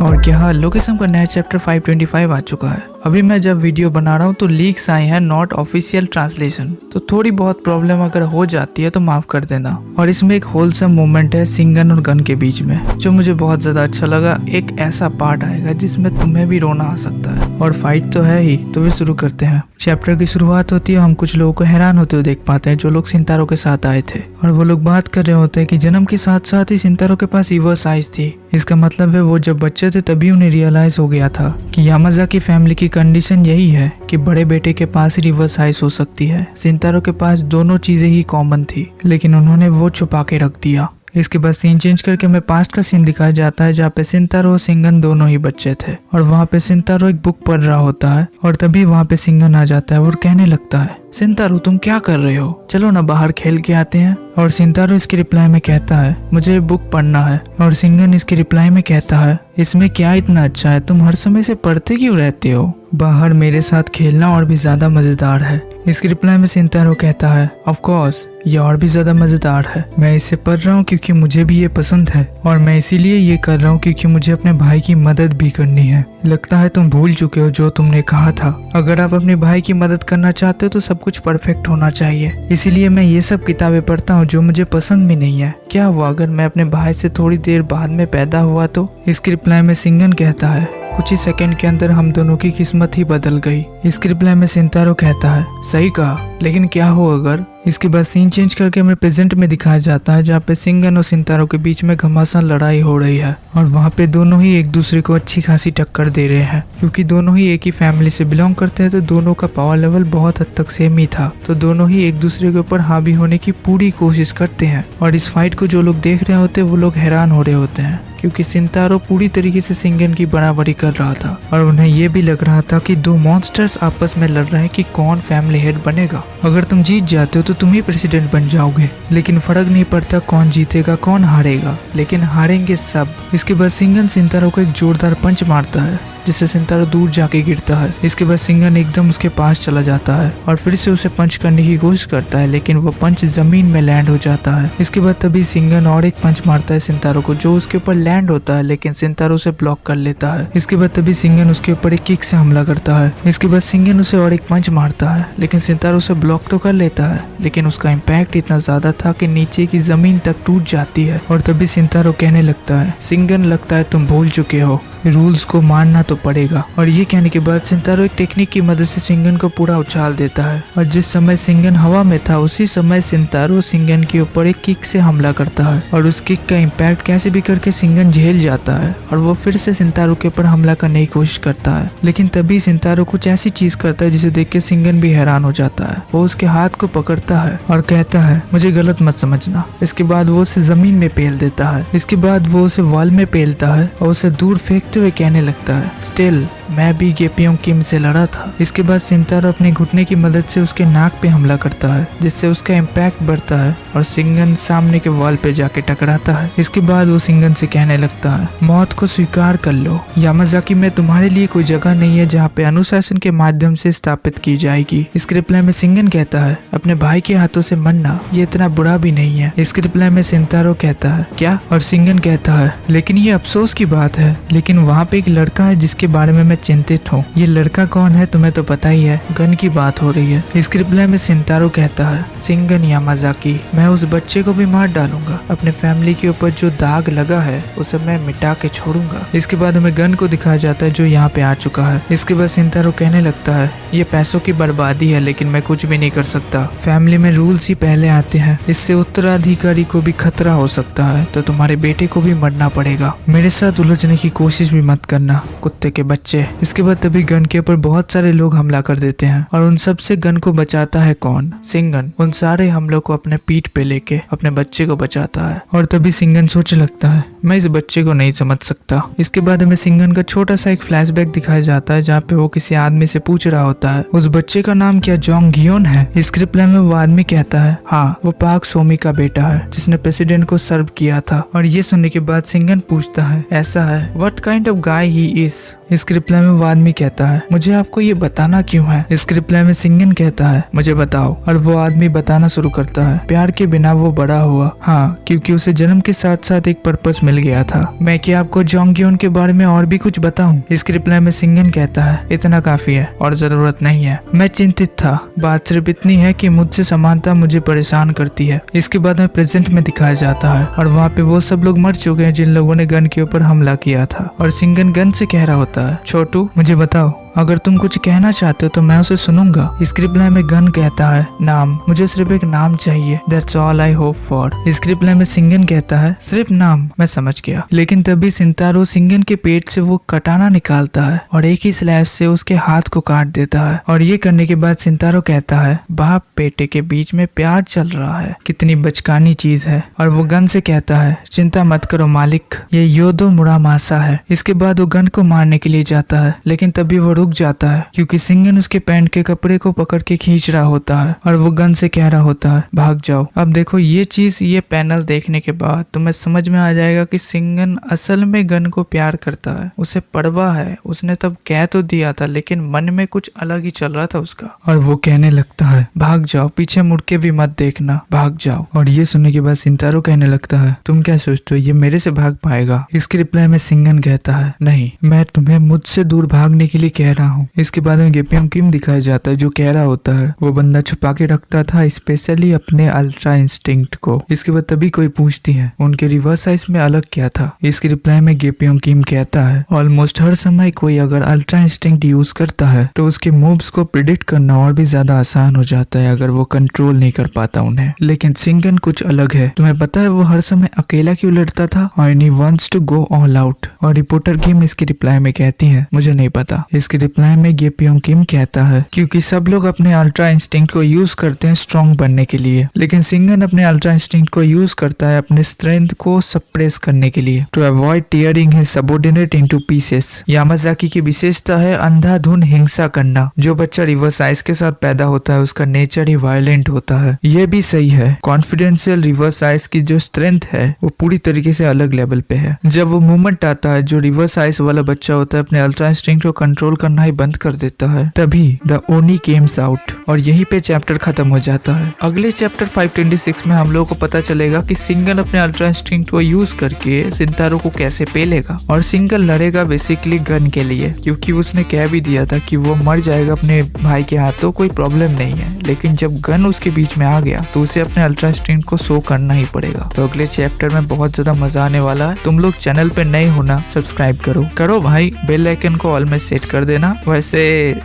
और क्या लोकेशन का नया चैप्टर 525 आ चुका है। अभी मैं जब वीडियो बना रहा हूँ तो लीक्स आए हैं, नॉट ऑफिशियल ट्रांसलेशन, तो थोड़ी बहुत प्रॉब्लम अगर हो जाती है तो माफ कर देना। और इसमें एक होलसम मोमेंट है सिंगन और गन के बीच में जो मुझे बहुत ज्यादा अच्छा लगा। एक ऐसा पार्ट आएगा जिसमें तुम्हें भी रोना आ सकता है। और फाइट तो है ही, तो वे शुरू करते हैं। चैप्टर की शुरुआत होती है, हम कुछ लोगों को हैरान होते हुए देख पाते हैं जो लोग सिंतारो के साथ आए थे, और वो लोग बात कर रहे होते हैं कि जन्म के साथ साथ ही सिंतारो के पास रिवर्स आइज थी। इसका मतलब है वो जब बच्चे थे तभी उन्हें रियलाइज हो गया था कि यामाज़ाकी फैमिली की कंडीशन यही है कि बड़े बेटे के पास ही रिवर्स आइज हो सकती है। सिंतारो के पास दोनों चीजें ही कॉमन थी, लेकिन उन्होंने वो छुपा के रख दिया। इसके बाद सीन चेंज करके हमें पास्ट का सीन दिखाया जाता है जहाँ पे सिंतारो और सिंगन दोनों ही बच्चे थे, और वहाँ पे सिंतारो एक बुक पढ़ रहा होता है और तभी वहाँ पे सिंगन आ जाता है और कहने लगता है, सिंतारो तुम क्या कर रहे हो, चलो ना बाहर खेल के आते हैं। और सिंतारो इसके रिप्लाई में कहता है, मुझे बुक पढ़ना है। और सिंगन इसके रिप्लाई में कहता है, इसमें क्या इतना अच्छा है, तुम हर समय से पढ़ते क्यों रहते हो, बाहर मेरे साथ खेलना और भी ज्यादा मजेदार है। इसके रिप्लाई में सिंतारो कहता है, ऑफ कोर्स ये और भी ज्यादा मजेदार है, मैं इसे पढ़ रहा हूँ क्योंकि मुझे भी ये पसंद है, और मैं इसीलिए ये कर रहा हूँ क्योंकि मुझे अपने भाई की मदद भी करनी है। लगता है तुम भूल चुके हो जो तुमने कहा था, अगर आप अपने भाई की मदद करना चाहते हो तो सब कुछ परफेक्ट होना चाहिए, इसीलिए मैं ये सब किताबें पढ़ता हूँ जो मुझे पसंद भी नहीं है। क्या हुआ अगर मैं अपने भाई से थोड़ी देर बाद में पैदा हुआ तो? इसके रिप्लाई में सिंगन कहता है, कुछ ही सेकंड के अंदर हम दोनों की किस्मत ही बदल गई। इसके रिप्लाई में सिंतारो कहता है, सही कहा, लेकिन क्या हो अगर? इसके बाद सीन चेंज करके हमें प्रेजेंट में दिखाया जाता है जहाँ पे सिंगन और सिंतारो के बीच में घमासान लड़ाई हो रही है, और वहाँ पे दोनों ही एक दूसरे को अच्छी खासी टक्कर दे रहे हैं। क्योंकि दोनों ही एक ही फैमिली से बिलोंग करते हैं तो दोनों का पावर लेवल बहुत हद तक सेम ही था, तो दोनों ही एक दूसरे के ऊपर हावी होने की पूरी कोशिश करते हैं। और इस फाइट को जो लोग देख रहे होते हैं वो लोग हैरान हो रहे होते हैं क्योंकि सिंतारो पूरी तरीके से सिंगन की बराबरी कर रहा था, और उन्हें ये भी लग रहा था कि दो मॉन्स्टर्स आपस में लड़ रहे हैं कि कौन फैमिली हेड बनेगा। अगर तुम जीत जाते हो तो तुम ही प्रेसिडेंट बन जाओगे, लेकिन फर्क नहीं पड़ता कौन जीतेगा कौन हारेगा, लेकिन हारेंगे सब। इसके बाद सिंगन सिंतारो को एक जोरदार पंच मारता है जिससे सिंतारो दूर जाके गिरता है। इसके बाद सिंगन एकदम उसके पास चला जाता है और फिर से उसे पंच करने की कोशिश करता है, लेकिन वो पंच जमीन में लैंड हो जाता है। इसके बाद तभी सिंगन और एक पंच मारता है सिंतारो को जो उसके ऊपर लैंड होता है, लेकिन सिंतारो उसे ब्लॉक कर लेता है। इसके बाद तभी सिंगन उसके ऊपर एक किक से हमला करता है। इसके बाद सिंगन उसे और एक पंच मारता है, लेकिन सिंतारो उसे ब्लॉक तो कर लेता है, लेकिन उसका इम्पैक्ट इतना ज्यादा था कि नीचे की जमीन तक टूट जाती है। और तभी सिंतारो कहने लगता है, सिंगन लगता है तुम भूल चुके हो, रूल्स को मानना तो पड़ेगा। और ये कहने के बाद सिंतारो एक टेक्निक की मदद से सिंगन को पूरा उछाल देता है, और जिस समय सिंगन हवा में था उसी समय सिंतारो सिंगन के ऊपर एक किक से हमला करता है, और उस किक का इम्पैक्ट कैसे भी करके सिंगन झेल जाता है और वो फिर से सिंतारो के ऊपर हमला करने की कोशिश करता है। लेकिन तभी सिंतारो कुछ ऐसी चीज करता है जिसे देख के सिंगन भी हैरान हो जाता है। वो उसके हाथ को पकड़ता है और कहता है, मुझे गलत मत समझना। इसके बाद वो उसे जमीन में पेल देता है। इसके बाद वो उसे वॉल में पेलता है और उसे दूर फेंकते हुए कहने लगता है, स्टिल मैं भी गेपियों किम से लड़ा था। इसके बाद सिंतारो अपने घुटने की मदद से उसके नाक पे हमला करता है जिससे उसका इम्पैक्ट बढ़ता है और सिंगन सामने के वॉल पे जाके टकराता है। इसके बाद वो सिंगन से कहने लगता है, मौत को स्वीकार कर लो, यामाज़ाकी में तुम्हारे लिए कोई जगह नहीं है जहाँ पे अनुशासन के माध्यम से स्थापित की जाएगी। इसके रिप्लाई में सिंगन कहता है, अपने भाई के हाथों से मरना ये इतना बुरा भी नहीं है। इसके रिप्लाई में सिंतारो कहता है, क्या? और सिंगन कहता है, लेकिन ये अफसोस की बात है, लेकिन वहाँ पे एक लड़का है जिसके बारे में मैं चिंतित हूँ। ये लड़का कौन है तुम्हें तो पता ही है, गन की बात हो रही है। इसके रिप्लाई में सिंतारो कहता है, सिंगन यामाज़ाकी, मैं उस बच्चे को भी मार डालूंगा, अपने फैमिली के ऊपर जो दाग लगा है उसे मैं मिटा के छोड़ूंगा। इसके बाद हमें गन को दिखाया जाता है जो यहाँ पे आ चुका है। इसके बाद सिंतारो कहने लगता है, ये पैसों की बर्बादी है, लेकिन मैं कुछ भी नहीं कर सकता, फैमिली में रूल्स ही पहले आते हैं, इससे उत्तराधिकारी को भी खतरा हो सकता है, तो तुम्हारे बेटे को भी मरना पड़ेगा, मेरे साथ उलझने की कोशिश भी मत करना कुत्ते के बच्चे। इसके बाद तभी गन के ऊपर बहुत सारे लोग हमला कर देते हैं, और उन सब से गन को बचाता है कौन? सिंगन। उन सारे हमलों को अपने पीठ पे लेके अपने बच्चे को बचाता है। और तभी सिंगन सोचने लगता है, मैं इस बच्चे को नहीं समझ सकता। इसके बाद हमें सिंगन का छोटा सा एक फ्लैशबैक दिखाया जाता है जहाँ पे वो किसी आदमी से पूछ रहा होता है, उस बच्चे का नाम क्या जोंग घियोन है? स्क्रिप्ट में वो आदमी कहता है, हाँ वो पाक सोमी का बेटा है जिसने प्रेसिडेंट को सर्व किया था। और ये सुनने के बाद सिंगन पूछता है, ऐसा है? What kind of guy he is? Script reply में वो आदमी कहता है मुझे आपको ये बताना क्यों है। इसके रिप्लाई में सिंगन कहता है मुझे बताओ। और वो आदमी बताना शुरू करता है प्यार के बिना वो बड़ा हुआ, हाँ क्योंकि उसे जन्म के साथ साथ एक पर्पस मिल गया था। मैं क्या आपको जोंगयोन के बारे में और भी कुछ बताऊं? इसके रिप्लाई में सिंगन कहता है इतना काफी है और जरूरत नहीं है। मैं चिंतित था, बात सिर्फ इतनी है कि मुझसे समानता मुझे परेशान करती है। इसके बाद में प्रेजेंट में दिखाया जाता है और वहाँ पे वो सब लोग मर चुके हैं जिन लोगों ने गन के ऊपर हमला किया था। और सिंगन गन से कह रहा होता है छोटू मुझे बताओ, अगर तुम कुछ कहना चाहते हो तो मैं उसे सुनूंगा। इस रिप्लाई में गन कहता है नाम, मुझे सिर्फ एक नाम चाहिए, that's all I hope for. इस रिप्लाई में सिंगन कहता है सिर्फ नाम, मैं समझ गया। लेकिन तभी सिंतारो सिंगन के पेट से वो कटाना निकालता है और एक ही स्लैश से उसके हाथ को काट देता है। और ये करने के बाद सिंतारो कहता है बाप बेटे के बीच में प्यार चल रहा है, कितनी बचकानी चीज है। और वो गन से कहता है चिंता मत करो मालिक, ये योदो मुरामासा है। इसके बाद वो गन को मारने के लिए जाता है, लेकिन तभी वो रुक जाता है क्योंकि सिंगन उसके पैंट के कपड़े को पकड़ के खींच रहा होता है और वो गन से कह रहा होता है भाग जाओ। अब देखो ये चीज, ये पैनल देखने के बाद तुम्हें समझ में आ जाएगा कि सिंगन असल में गन को प्यार करता है, उसे परवाह है। उसने तब कह तो दिया था लेकिन मन में कुछ अलग ही चल रहा था उसका। और वो कहने लगता है भाग जाओ, पीछे मुड़ के भी मत देखना, भाग जाओ। और ये सुनने के बाद सिंतारो कहने लगता है तुम क्या सोचते हो ये मेरे से भाग पाएगा? इसके रिप्लाई में सिंगन कहता है नहीं, मैं तुम्हें मुझसे दूर भागने के लिए कह रहा हूँ। इसके बाद में गेपियम किम दिखाया जाता है जो कह रहा होता है वो बंदा छुपा के रखता था स्पेशली अपने अल्ट्रा इंस्टिंक्ट को। इसके बाद तभी कोई पूछती है उनके रिवर्स आइस में अलग क्या था? इसके रिप्लाई में गेपियम किम कहता है ऑलमोस्ट हर समय कोई अगर अल्ट्रा इंस्टिंक्ट यूज करता है तो उसके मूव्स को प्रिडिक्ट करना और भी ज्यादा आसान हो जाता है अगर वो कंट्रोल नहीं कर पाता उन्हें। लेकिन सिंगन कुछ अलग है। तुम्हें पता है वो हर समय अकेला क्यों लड़ता था? And he wants to go all out. और रिपोर्टर किम इसके रिप्लाई में कहती है मुझे नहीं पता। इसके रिप्लाई में गेपियोंग किम कहता है क्योंकि सब लोग अपने अल्ट्रा इंस्टिंक्ट को यूज करते हैं स्ट्रॉन्ग बनने के लिए, लेकिन सिंगन अपने अल्ट्रा इंस्टिंक्ट को यूज करता है अपने स्ट्रेंथ को सप्रेस करने के लिए, to avoid tearing his subordinate into pieces. Yamazaki की विशेषता है अंधाधुन हिंसा करना। जो बच्चा रिवर्स आइस के साथ पैदा होता है उसका नेचर ही वायलेंट होता है। ये भी सही है। कॉन्फिडेंशियल रिवर्स आइस की जो स्ट्रेंथ है वो पूरी तरीके से अलग लेवल पे है। जब वो मूवमेंट आता है जो रिवर्स आइस वाला बच्चा होता है अपने अल्ट्रा इंस्टिंक्ट को कंट्रोल करना ही बंद कर देता है, तभी द ओनी केम्स आउट और यहीं पे चैप्टर खत्म हो जाता है। अगले चैप्टर 526 में हम लोगों को पता चलेगा कि सिंगन अपने अल्ट्रा इंस्टिंक्ट को यूज करके सिंतारो को कैसे पेलेगा। और सिंगन लड़ेगा बेसिकली गन के लिए क्योंकि उसने कह भी दिया था कि वो मर जाएगा अपने भाई के हाथ, तो कोई प्रॉब्लम नहीं है। लेकिन जब गन उसके बीच में आ गया तो उसे अपने अल्ट्रा इंस्टिंक्ट को शो करना ही पड़ेगा। तो अगले चैप्टर में बहुत ज्यादा मजा आने वाला है। तुम लोग चैनल पे नए होना सब्सक्राइब करो भाई, बेल आइकन को ऑल में सेट कर देना। वैसे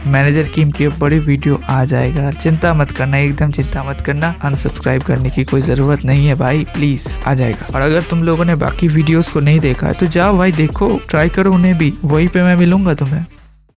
मैनेजर किम की बड़ी वीडियो आ जाएगा, चिंता मत करना, एकदम चिंता मत करना। अनसब्सक्राइब करने की कोई जरूरत नहीं है भाई, प्लीज आ जाएगा। और अगर तुम लोगों ने बाकी वीडियोस को नहीं देखा है तो जाओ भाई देखो, ट्राई करो उन्हें भी, वहीं पे मैं मिलूंगा तुम्हें।